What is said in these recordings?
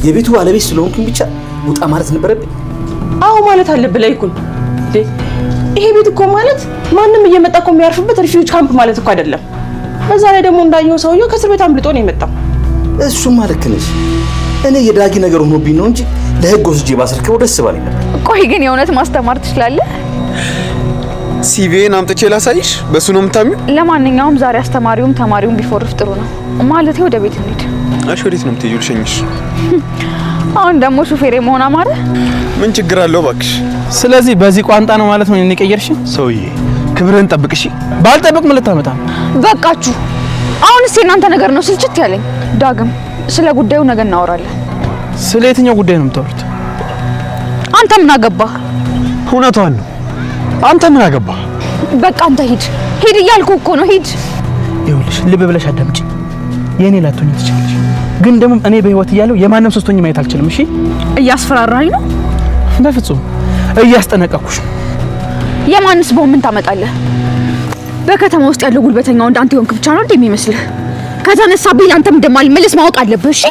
የቤቱ ባለቤት ስለሆንኩኝ ብቻ ውጣ ማለት ነበረብኝ? አዎ ማለት አለብህ ላይኩን። ይሄ ቤት እኮ ማለት ማንም እየመጣ እኮ የሚያርፍበት ሪፊውጅ ካምፕ ማለት እኮ አይደለም። በዛ ላይ ደግሞ እንዳየው ሰውየው ከእስር ቤት አምልጦ ነው የመጣው። እሱማ ልክ ነሽ። እኔ የዳጊ ነገር ሆኖብኝ ነው እንጂ ለህግ ወስጄ ባስርከው ደስ ባለኝ ነበር። ቆይ ግን የእውነት ማስተማር ትችላለህ? ሲቪን አምጥቼ ላሳይሽ? በሱ ነው የምታምኚው? ለማንኛውም ዛሬ አስተማሪውም ተማሪውም ቢፎርፍ ጥሩ ነው። ማለቴ ወደ ቤት እንሂድ። እሺ ወዴት ነው የምትሄጂው? ልሸኝሽ። አሁን ደግሞ ሹፌሬ መሆን አማረ? ምን ችግር አለው እባክሽ? ስለዚህ በዚህ ቋንጣ ነው ማለት ነው እኔ ቀየርሽኝ? ሰውዬ ክብርህን ጠብቅ እሺ። ባልጠብቅ ምን ልታመጣ? በቃችሁ። አሁንስ የእናንተ ነገር ነው ስልችት ያለኝ። ዳግም ስለ ጉዳዩ ነገ እናወራለን። ስለ የትኛው ጉዳይ ነው የምታወሩት? አንተ ምን አገባህ? እውነቷን ነው። አንተ ምን አገባህ? በቃ አንተ ሂድ ሂድ እያልኩህ እኮ ነው። ሂድ። ይኸውልሽ ልብ ብለሽ አዳምጪ። የኔ ላትሆኚ ትችላለሽ፣ ግን ደግሞ እኔ በህይወት እያለሁ የማንም ሶስቶኝ ማየት አልችልም። እሺ? እያስፈራራኝ ነው? በፍጹም እያስጠነቀቅኩሽ ነው። የማንስ በሆን ምን ታመጣለህ? በከተማ ውስጥ ያለው ጉልበተኛ ወንድ አንተ የሆንክ ብቻ ነው እንደሚመስልህ? ከተነሳብኝ አንተም እንደማልመለስ ማወቅ አለብህ። እሺ?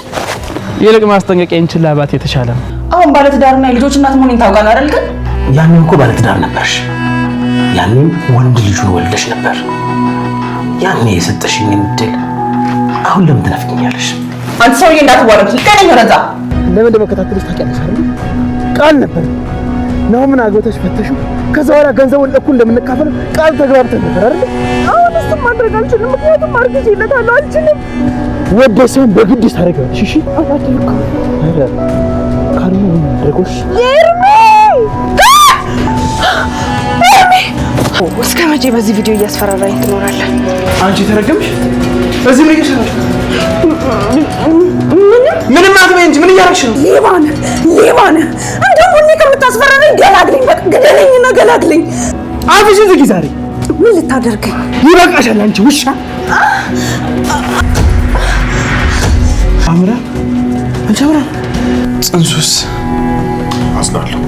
ይልቅ ማስጠንቀቂያን ችላ ባት የተሻለ ነው። አሁን ባለትዳርና የልጆች እናት መሆኔን ታውቃለህ አይደል? ግን ያኔም እኮ ባለትዳር ነበርሽ። ያኔም ወንድ ልጁን ወልደሽ ነበር። ያኔ የሰጠሽኝ እድል አሁን ለምን ትነፍቅኛለሽ? አንተ ሰውዬ እንዳትዋረድ ልቀነኝ ወረዛ። ለምን እንደመከታተልሽ ታውቂያለሽ አይደል? ቃል ነበር ነው ምን አግብተሽ ፈተሹ። ከዛ በኋላ ገንዘቡን ለኩል እንደምንካፈል ቃል ተግባብተን ነበር አይደል? አሁን እሱም ማድረግ አልችልም፣ ምክንያቱም አርግዤለታለሁ። አልችልም። ወደሰን በግድ ታደርጊዋለሽ። እሺ? አታድርኩ አረ ካሉ ደጎሽ ኤርሚ እስከ መቼ በዚህ ቪዲዮ እያስፈራራኝ ትኖራለህ? አንቺ ተረገምሽ። እዚህ ምን እየሰራሽ? ምንም አትበይ እንጂ ምን እያደረግሽ ነው? ሌባ ነህ። እንደውም እኔ ከምታስፈራራኝ ገላግለኝ፣ በቃ ግደለኝና ገላግለኝ። አፍሽን ዝጊ። ዛሬ ምን ልታደርገኝ? ይበቃሻል አንቺ ውሻ። አምራ አንቺ አምራ ጽንሱስ አስናለሁ።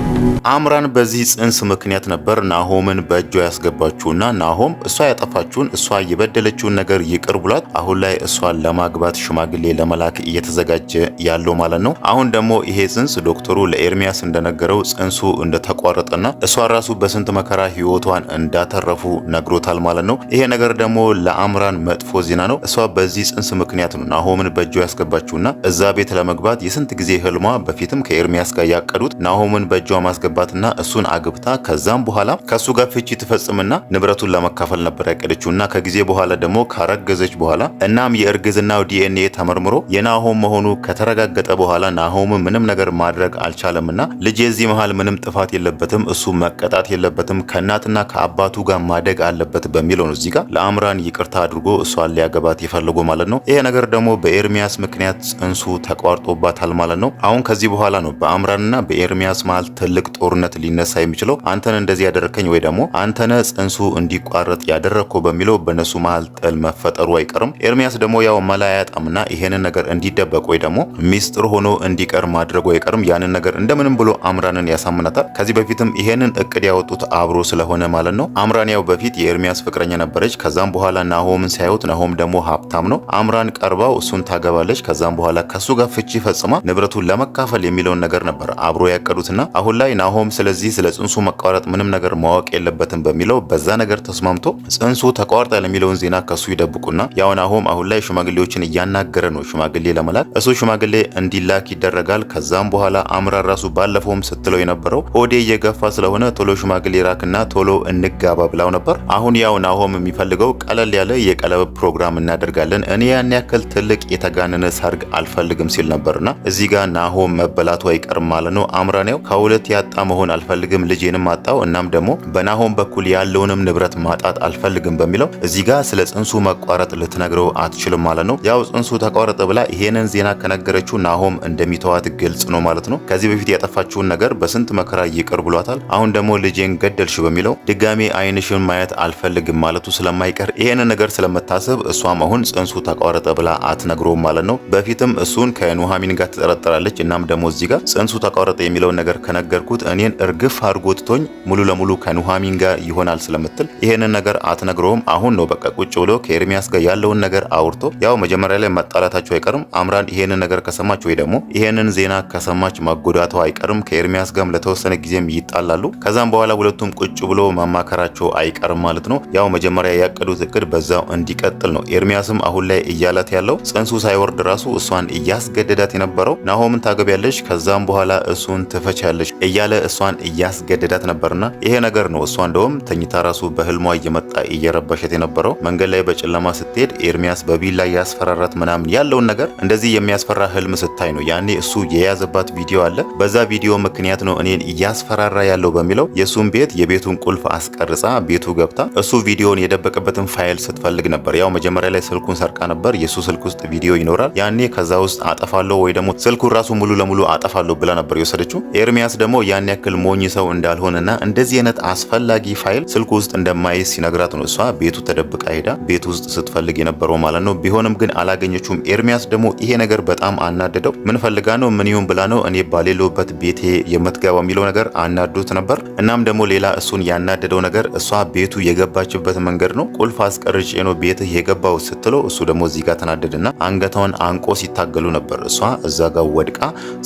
አምራን በዚህ ጽንስ ምክንያት ነበር ናሆምን በእጇ ያስገባችውና ናሆም እሷ ያጠፋችውን እሷ የበደለችውን ነገር ይቅር ብሏት አሁን ላይ እሷን ለማግባት ሽማግሌ ለመላክ እየተዘጋጀ ያለው ማለት ነው። አሁን ደግሞ ይሄ ጽንስ ዶክተሩ ለኤርሚያስ እንደነገረው ጽንሱ እንደተቋረጠና እሷ ራሱ በስንት መከራ ህይወቷን እንዳተረፉ ነግሮታል ማለት ነው። ይሄ ነገር ደግሞ ለአምራን መጥፎ ዜና ነው። እሷ በዚህ ጽንስ ምክንያት ነው ናሆምን በእጇ ያስገባችውና እዛ ቤት ለመግባት የስንት ጊዜ ህልሟ በፊትም ከኤርሚያስ ጋር ያቀዱት ናሆምን በእጇ ማስገባትና እሱን አግብታ ከዛም በኋላ ከሱ ጋር ፍቺ ትፈጽምና ንብረቱን ለመካፈል ነበር ያቀደችውና ከጊዜ በኋላ ደግሞ ካረገዘች በኋላ እናም የእርግዝናው ዲኤንኤ ተመርምሮ የናሆም መሆኑ ከተረጋገጠ በኋላ ናሆም ምንም ነገር ማድረግ አልቻለምና ልጅ የዚህ መሃል ምንም ጥፋት የለበትም፣ እሱ መቀጣት የለበትም፣ ከእናትና ከአባቱ ጋር ማደግ አለበት በሚለው ነው እዚህ ጋር ለአምራን ይቅርታ አድርጎ እሷን ሊያገባት የፈለጉ ማለት ነው። ይሄ ነገር ደግሞ በኤርሚያስ ምክንያት ጽንሱ ተቋርጦባታል ማለት ነው። አሁን ከዚህ በኋላ ነው በአምራንና በኤርሚያስ መሃል ትልቅ ጦርነት ሊነሳ የሚችለው። አንተን እንደዚህ ያደረከኝ ወይ ደግሞ አንተነ ጽንሱ እንዲቋረጥ ያደረከው በሚለው በነሱ መሃል ጥል መፈጠሩ አይቀርም። ኤርሚያስ ደግሞ ያው መላ ያጣምና ይሄንን ነገር እንዲደበቅ ወይ ደግሞ ሚስጥር ሆኖ እንዲቀር ማድረጉ አይቀርም። ያንን ነገር እንደምንም ብሎ አምራንን ያሳምናታል። ከዚህ በፊትም ይሄንን እቅድ ያወጡት አብሮ ስለሆነ ማለት ነው። አምራን ያው በፊት የኤርሚያስ ፍቅረኛ ነበረች። ከዛም በኋላ ናሆምን ሳይሆት ናሆም ደግሞ ሀብታም ነው። አምራን ቀርባው እሱን ታገባለች። ከዛም በኋላ ከሱ ጋር ፍቺ ፈጽማ ንብረቱን ለመካፈል የሚለውን ነገር ነበር አብሮ ያቀዱትና አሁን ላይ ናሆም ስለዚህ ስለ ጽንሱ መቋረጥ ምንም ነገር ማወቅ የለበትም በሚለው በዛ ነገር ተስማምቶ ጽንሱ ተቋርጧል የሚለውን ዜና ከሱ ይደብቁና ያው ናሆም አሁን ላይ ሽማግሌዎችን እያናገረ ነው ሽማግሌ ለመላክ። እሱ ሽማግሌ እንዲላክ ይደረጋል። ከዛም በኋላ አምራን ራሱ ባለፈውም ስትለው የነበረው ሆዴ እየገፋ ስለሆነ ቶሎ ሽማግሌ ራክና ቶሎ እንጋባ ብላው ነበር። አሁን ያው ናሆም የሚፈልገው ቀለል ያለ የቀለበት ፕሮግራም እናደርጋለን፣ እኔ ያን ያክል ትልቅ የተጋነነ ሰርግ አልፈልግም ሲል ነበርና እዚህ ጋር ናሆም መበላቱ አይቀርም ማለት ነው። አምራን ያው ከሁለት ያጣ መሆን አልፈልግም፣ ልጄንም አጣው፣ እናም ደግሞ በናሆም በኩል ያለውንም ንብረት ማጣት አልፈልግም በሚለው እዚህ ጋር ስለ ጽንሱ መቋረጥ ልትነግረው አትችልም ማለት ነው። ያው ጽንሱ ተቋረጠ ብላ ይሄንን ዜና ከነገረችው ናሆም እንደሚተዋት ግልጽ ነው ማለት ነው። ከዚህ በፊት ያጠፋችውን ነገር በስንት መከራ ይቅር ብሏታል። አሁን ደግሞ ልጄን ገደልሽ በሚለው ድጋሜ አይንሽን ማየት አልፈልግም ማለቱ ስለማይቀር ይሄንን ነገር ስለምታስብ እሷም አሁን ጽንሱ ተቋረጠ ብላ አትነግረውም ማለት ነው። በፊትም እሱን ከኑሐሚን ጋር ትጠረጠራለች። እናም ደግሞ እዚህ ጋር ጽንሱ ተቋረጠ የሚለውን ነገር ከነገርኩት እኔን እርግፍ አድርጎ ትቶኝ ሙሉ ለሙሉ ከኑሐሚን ጋር ይሆናል ስለምትል ስትል ይሄንን ነገር አትነግረውም። አሁን ነው በቃ ቁጭ ብሎ ከኤርሚያስ ጋር ያለውን ነገር አውርቶ ያው መጀመሪያ ላይ መጣላታቸው አይቀርም። አምራን ይሄንን ነገር ከሰማች ወይ ደግሞ ይሄንን ዜና ከሰማች መጎዳቷ አይቀርም። ከኤርሚያስ ጋርም ለተወሰነ ጊዜም ይጣላሉ። ከዛም በኋላ ሁለቱም ቁጭ ብሎ ማማከራቸው አይቀርም ማለት ነው። ያው መጀመሪያ ያቀዱት እቅድ በዛው እንዲቀጥል ነው። ኤርሚያስም አሁን ላይ እያላት ያለው ጽንሱ ሳይወርድ ራሱ እሷን እያስገደዳት የነበረው ናሆምን ታገቢያለሽ፣ ከዛም በኋላ እሱን ትፈቻለሽ እያለ እሷን እያስገደዳት ነበርና ይሄ ነገር ነው። እሷ እንደውም ተኝታ ራሱ በህልሟ እየመጣ እየረበሸት የነበረው መንገድ ላይ በጨለማ ስትሄድ ኤርሚያስ በቢላ ያስፈራራት ምናምን ያለውን ነገር እንደዚህ የሚያስፈራ ህልም ስታይ ነው። ያኔ እሱ የያዘባት ቪዲዮ አለ። በዛ ቪዲዮ ምክንያት ነው እኔን እያስፈራራ ያለው በሚለው የሱን ቤት የቤቱን ቁልፍ አስቀርጻ ቤቱ ገብታ እሱ ቪዲዮን የደበቀበትን ፋይል ስትፈልግ ነበር። ያው መጀመሪያ ላይ ስልኩን ሰርቃ ነበር። የሱ ስልክ ውስጥ ቪዲዮ ይኖራል። ያኔ ከዛ ውስጥ አጠፋለሁ ወይ ደግሞ ስልኩን ራሱ ሙሉ ለሙሉ አጠፋለሁ ብላ ነበር የወሰደችው። ኤርሚያስ ደግሞ ያን ያክል ሞኝ ሰው እንዳልሆነና እንደዚህ አይነት አስፈላጊ ፋይል ስልኩ ውስጥ እንደማይስ ሲነግራት ነው እሷ ቤቱ ተደብቃ ሄዳ ቤቱ ውስጥ ስትፈልግ የነበረው ማለት ነው። ቢሆንም ግን አላገኘችውም። ኤርሚያስ ደግሞ ይሄ ነገር በጣም አናደደው። ምን ፈልጋ ነው ምን ይሁን ብላ ነው እኔ ባሌለውበት ቤቴ የምትገባው የሚለው ነገር አናዶት ነበር። እናም ደግሞ ሌላ እሱን ያናደደው ነገር እሷ ቤቱ የገባችበት መንገድ ነው። ቁልፍ አስቀርጬ ነው ቤትህ የገባው ስትለው እሱ ደግሞ እዚህ ጋር ተናደድና አንገቷን አንቆ ሲታገሉ ነበር። እሷ እዛ ጋር ወድቃ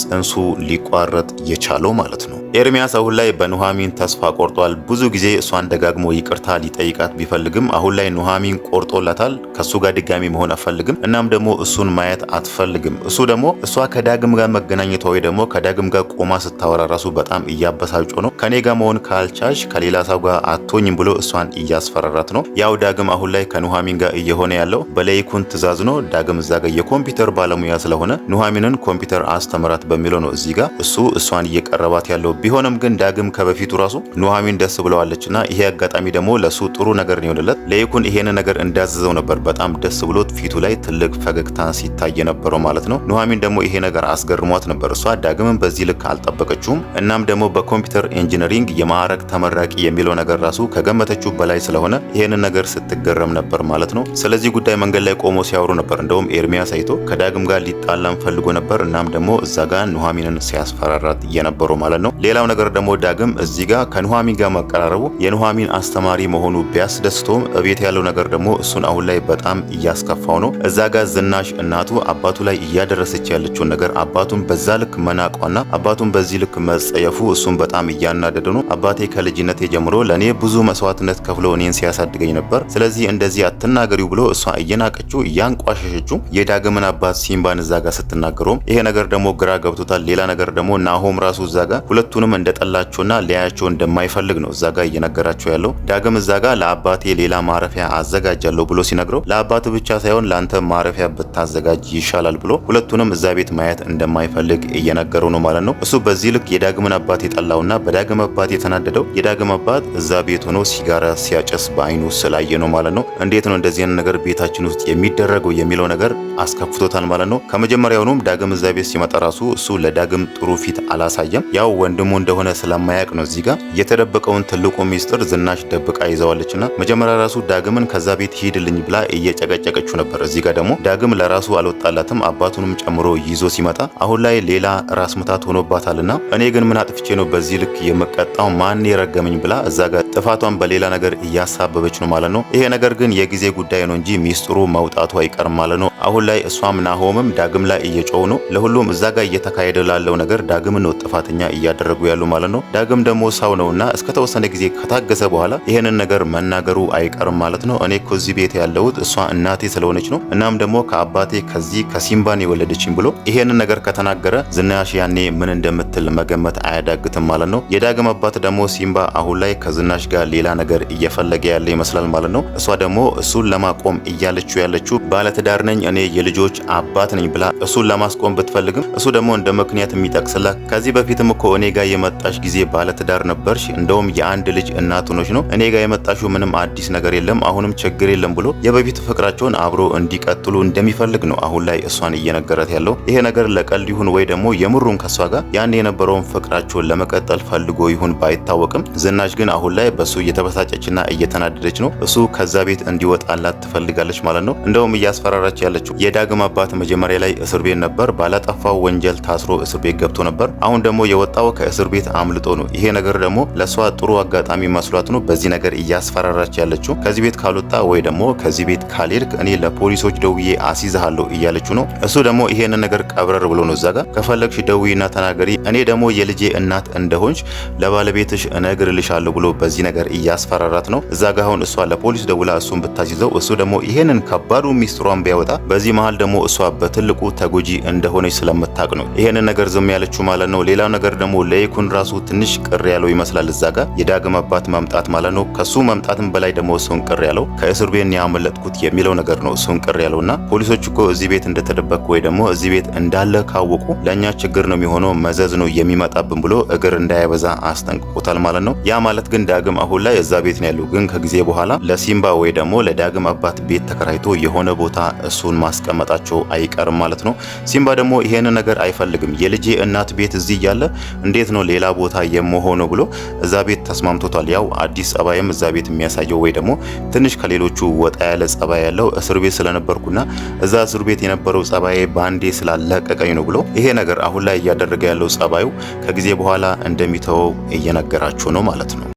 ጽንሱ ሊቋረጥ የቻለው ማለት ነው። ኤርሚያስ አሁን ላይ በኑሐሚን ተስፋ ቆርጧል። ብዙ ጊዜ እሷን ደጋግሞ ይቅርታ ሊጠይቃት ቢፈልግም አሁን ላይ ኑሐሚን ቆርጦላታል። ከሱ ጋር ድጋሚ መሆን አትፈልግም። እናም ደግሞ እሱን ማየት አትፈልግም። እሱ ደግሞ እሷ ከዳግም ጋር መገናኘቷ ወይ ደግሞ ከዳግም ጋር ቆማ ስታወራ ራሱ በጣም እያበሳጮ ነው። ከኔ ጋር መሆን ካልቻሽ ከሌላ ሰው ጋር አትሆኝም ብሎ እሷን እያስፈራራት ነው። ያው ዳግም አሁን ላይ ከኑሐሚን ጋር እየሆነ ያለው በለይኩን ትእዛዝ ነው። ዳግም እዛ ጋር የኮምፒውተር ባለሙያ ስለሆነ ኑሐሚንን ኮምፒውተር አስተምራት በሚለው ነው እዚህ ጋር እሱ እሷን እየቀረባት ያለው። ቢሆንም ግን ዳግም ከበፊቱ ራሱ ኑሐሚን ደስ ብለዋለችና ይሄ አጋጣሚ ደግሞ ለሱ ጥሩ ነገር ነው የሆነለት። ለይኩን ይሄን ነገር እንዳዘዘው ነበር በጣም ደስ ብሎት ፊቱ ላይ ትልቅ ፈገግታ ሲታይ የነበረው ማለት ነው። ኑሐሚን ደግሞ ይሄ ነገር አስገርሟት ነበር። እሷ ዳግምን በዚህ ልክ አልጠበቀችውም። እናም ደግሞ በኮምፒውተር ኢንጂነሪንግ የማዕረግ ተመራቂ የሚለው ነገር ራሱ ከገመተችው በላይ ስለሆነ ይሄንን ነገር ስትገረም ነበር ማለት ነው። ስለዚህ ጉዳይ መንገድ ላይ ቆሞ ሲያወሩ ነበር። እንደውም ኤርሚያስ አይቶ ከዳግም ጋር ሊጣላም ፈልጎ ነበር። እናም ደግሞ እዛ ጋር ኑሐሚንን ሲያስፈራራት የነበረው ማለት ነው። ሌላው ነገር ደግሞ ዳግም እዚህ ጋር ከኑሐሚን ጋር መቀራረቡ የኑሐሚን አስተማሪ መሆኑ ቢያስደስተውም እቤት ያለው ነገር ደግሞ እሱን አሁን ላይ በጣም እያስከፋው ነው። እዛ ጋር ዝናሽ እናቱ አባቱ ላይ እያደረሰች ያለችውን ነገር አባቱን በዛ ልክ መናቋና አባቱን በዚህ ልክ መጸየፉ እሱን በጣም እያናደደ ነው። አባቴ ከልጅነቴ ጀምሮ ለእኔ ብዙ መስዋዕትነት ከፍሎ እኔን ሲያሳድገኝ ነበር። ስለዚህ እንደዚህ አትናገሪው ብሎ እሷ እየናቀችው እያንቋሸሸችው የዳግምን አባት ሲምባን እዛ ጋር ስትናገረውም ይሄ ነገር ደግሞ ግራ ገብቶታል። ሌላ ነገር ደግሞ ናሆም ራሱ እዛ ጋር ሁለቱንም እንደጠላቸውና ሊያያቸው እንደማይፈልግ ነው እዛ ጋር እየነገራቸው ያለው። ዳግም እዛ ጋር ለአባቴ ሌላ ማረፊያ አዘጋጃለሁ ብሎ ሲነግረው ለአባት ብቻ ሳይሆን ለአንተ ማረፊያ ብታዘጋጅ ይሻላል ብሎ ሁለቱንም እዛ ቤት ማየት እንደማይፈልግ እየነገረው ነው ማለት ነው። እሱ በዚህ ልክ የዳግምን አባት የጠላውና በዳግም አባት የተናደደው የዳግም አባት እዛ ቤት ሆኖ ሲጋራ ሲያጨስ በአይኑ ስላየ ነው ማለት ነው። እንዴት ነው እንደዚህ አይነት ነገር ቤታችን ውስጥ የሚደረገው የሚለው ነገር አስከፍቶታል ማለት ነው። ከመጀመሪያውኑም ዳግም እዛ ቤት ሲመጣ ራሱ እሱ ለዳግም ጥሩ ፊት አላሳየም። ያው ወንድሙ እንደሆነ ስለማያውቅ ነው። እዚህ ጋር የተደበቀውን ትልቁ ሚስጥር ዝናሽ ደብቃ ይዘዋለችና መጀመሪያ ራሱ ዳግምን ከዛ ቤት ሂድልኝ ብላ እየጨቀጨቀችው ነበር። እዚህ ጋር ደግሞ ዳግም ለራሱ አልወጣላትም። አባቱንም ጨምሮ ይዞ ሲመጣ አሁን ላይ ሌላ ራስ ምታት ሆኖባታልና እኔ ግን ምን አጥፍቼ ነው በዚህ ልክ የምቀጣው? ማን የረገመኝ ብላ እዛ ጋር ጥፋቷን በሌላ ነገር እያሳበበች ነው ማለት ነው። ይሄ ነገር ግን የጊዜ ጉዳይ ነው እንጂ ሚስጥሩ መውጣቱ አይቀርም ማለት ነው። አሁን ላይ እሷም ናሆምም ዳግም ላይ እየጮሁ ነው። ለሁሉም እዛ ጋር እየተካሄደ ላለው ነገር ዳግም ነው ጥፋተኛ እያደረጉ ያሉ ማለት ነው። ዳግም ደግሞ ሰው ነውና እስከተወሰነ ጊዜ ከታገሰ በኋላ ይሄንን ነገር መናገሩ አይቀርም ማለት ነው። እኔ እኮ እዚህ ቤት ያለሁት እሷ እናቴ ስለሆነች ነው። እናም ደግሞ ከአባቴ ከዚህ ከሲምባን የወለደችኝ ብሎ ይሄንን ነገር ከተናገረ ዝናሽ ያኔ ምን እንደምትል መገመት አያዳግትም ማለት ነው። የዳግም አባት ደግሞ ሲምባ አሁን ላይ ከዝናሽ ጋር ሌላ ነገር እየፈለገ ያለ ይመስላል ማለት ነው። እሷ ደግሞ እሱን ለማቆም እያለችው ያለችው ባለትዳር ነኝ እኔ የልጆች አባት ነኝ ብላ እሱን ለማስቆም ብትፈልግም እሱ ደግሞ እንደ ምክንያት የሚጠቅስላት ከዚህ በፊትም እኮ እኔ ጋር የመጣሽ ጊዜ ባለትዳር ነበርሽ፣ እንደውም የአንድ ልጅ እናት ሆነሽ ነው እኔ ጋር የመጣሽው፣ ምንም አዲስ ነገር የለም፣ አሁንም ችግር የለም ብሎ የበፊት ፍቅራቸውን አብሮ እንዲቀጥሉ እንደሚፈልግ ነው አሁን ላይ እሷን እየነገራት ያለው። ይሄ ነገር ለቀልድ ይሁን ወይ ደግሞ የምሩን ከሷ ጋር ያን የነበረውን ፍቅራቸውን ለመቀጠል ፈልጎ ይሁን ባይታወቅም ዝናሽ ግን አሁን ላይ በሱ እየተበሳጨችና እየተናደደች ነው። እሱ ከዛ ቤት እንዲወጣላት ትፈልጋለች ማለት ነው። እንደውም እያስፈራራች ያለችው የዳግም አባት መጀመሪያ ላይ እስር ቤት ነበር። ባላጠፋው ወንጀል ታስሮ እስር ቤት ገብቶ ነበር። አሁን ደግሞ የወጣው ከእስር ቤት አምልጦ ነው። ይሄ ነገር ደግሞ ለሷ ጥሩ አጋጣሚ መስሏት ነው በዚህ ነገር እያስፈራራች ያለችው። ከዚህ ቤት ካልወጣ ወይ ደግሞ ከዚህ ቤት ካልሄድክ እኔ ለፖሊሶች ደውዬ አስይዝሃለሁ እያለችው ነው። እሱ ደግሞ ይሄንን ነገር ቀብረር ብሎ ነው እዛጋ ከፈለግሽ ደውይና ተናገሪ፣ እኔ ደግሞ የልጄ እናት እንደሆንሽ ለባለቤትሽ እነግርልሻለሁ ብሎ በዚህ ነገር እያስፈራራት ነው። እዛጋ አሁን እሷ ለፖሊስ ደውላ እሱን ብታስይዘው እሱ ደግሞ ይሄንን ከባዱ ሚስጥሯን ቢያወጣ በዚህ መሃል ደግሞ እሷ በትልቁ ተጎጂ እንደሆነች ስለምታቅ ነው ይሄንን ነገር ዝም ያለችው ማለት ነው። ሌላው ነገር ደግሞ ለይኩን ራሱ ትንሽ ቅር ያለው ይመስላል እዛጋ የዳግም አባት መምጣት ማለት ነው። ከሱ መምጣትም በላይ ደግሞ እሱን ቅር ያለው ከእስር ቤት ያመለጥኩት የሚለው ነገር ነው እሱን ቅር ያለውና ፖሊሶች እኮ እዚህ ቤት እንደተደበቅኩ ወይ ደግሞ እዚህ ቤት እንዳለ ካወቁ ለኛ ችግር ነው የሚሆነው፣ መዘዝ ነው የሚመጣብን ብሎ እግር እንዳያበዛ አስጠንቅቆታል ማለት ነው። ያ ማለት ግን ዳግም አሁን ላይ እዛ ቤት ነው ያለው። ግን ከጊዜ በኋላ ለሲምባ ወይ ደግሞ ለዳግም አባት ቤት ተከራይቶ የሆነ ቦታ እሱን ማስቀመጣቸው አይቀርም ማለት ነው። ሲምባ ደግሞ ይሄንን ነገር አይፈልግም። የልጄ እናት ቤት እዚህ እያለ እንዴት ነው ሌላ ቦታ የምሆነው ብሎ እዛ ቤት ተስማምቶታል። ያው አዲስ ጸባይም እዛ ቤት የሚያሳየው ወይ ደግሞ ትንሽ ከሌሎቹ ወጣ ያለ ጸባይ ያለው እስር ቤት ስለነበርኩና እዛ እስር ቤት የነበረው ጸባይ ባንዴ ስላለቀቀኝ ነው ብሎ ይሄ ነገር አሁን ላይ እያደረገ ያለው ጸባዩ ከጊዜ በኋላ እንደሚተወው እየነገራቸው ነው ማለት ነው።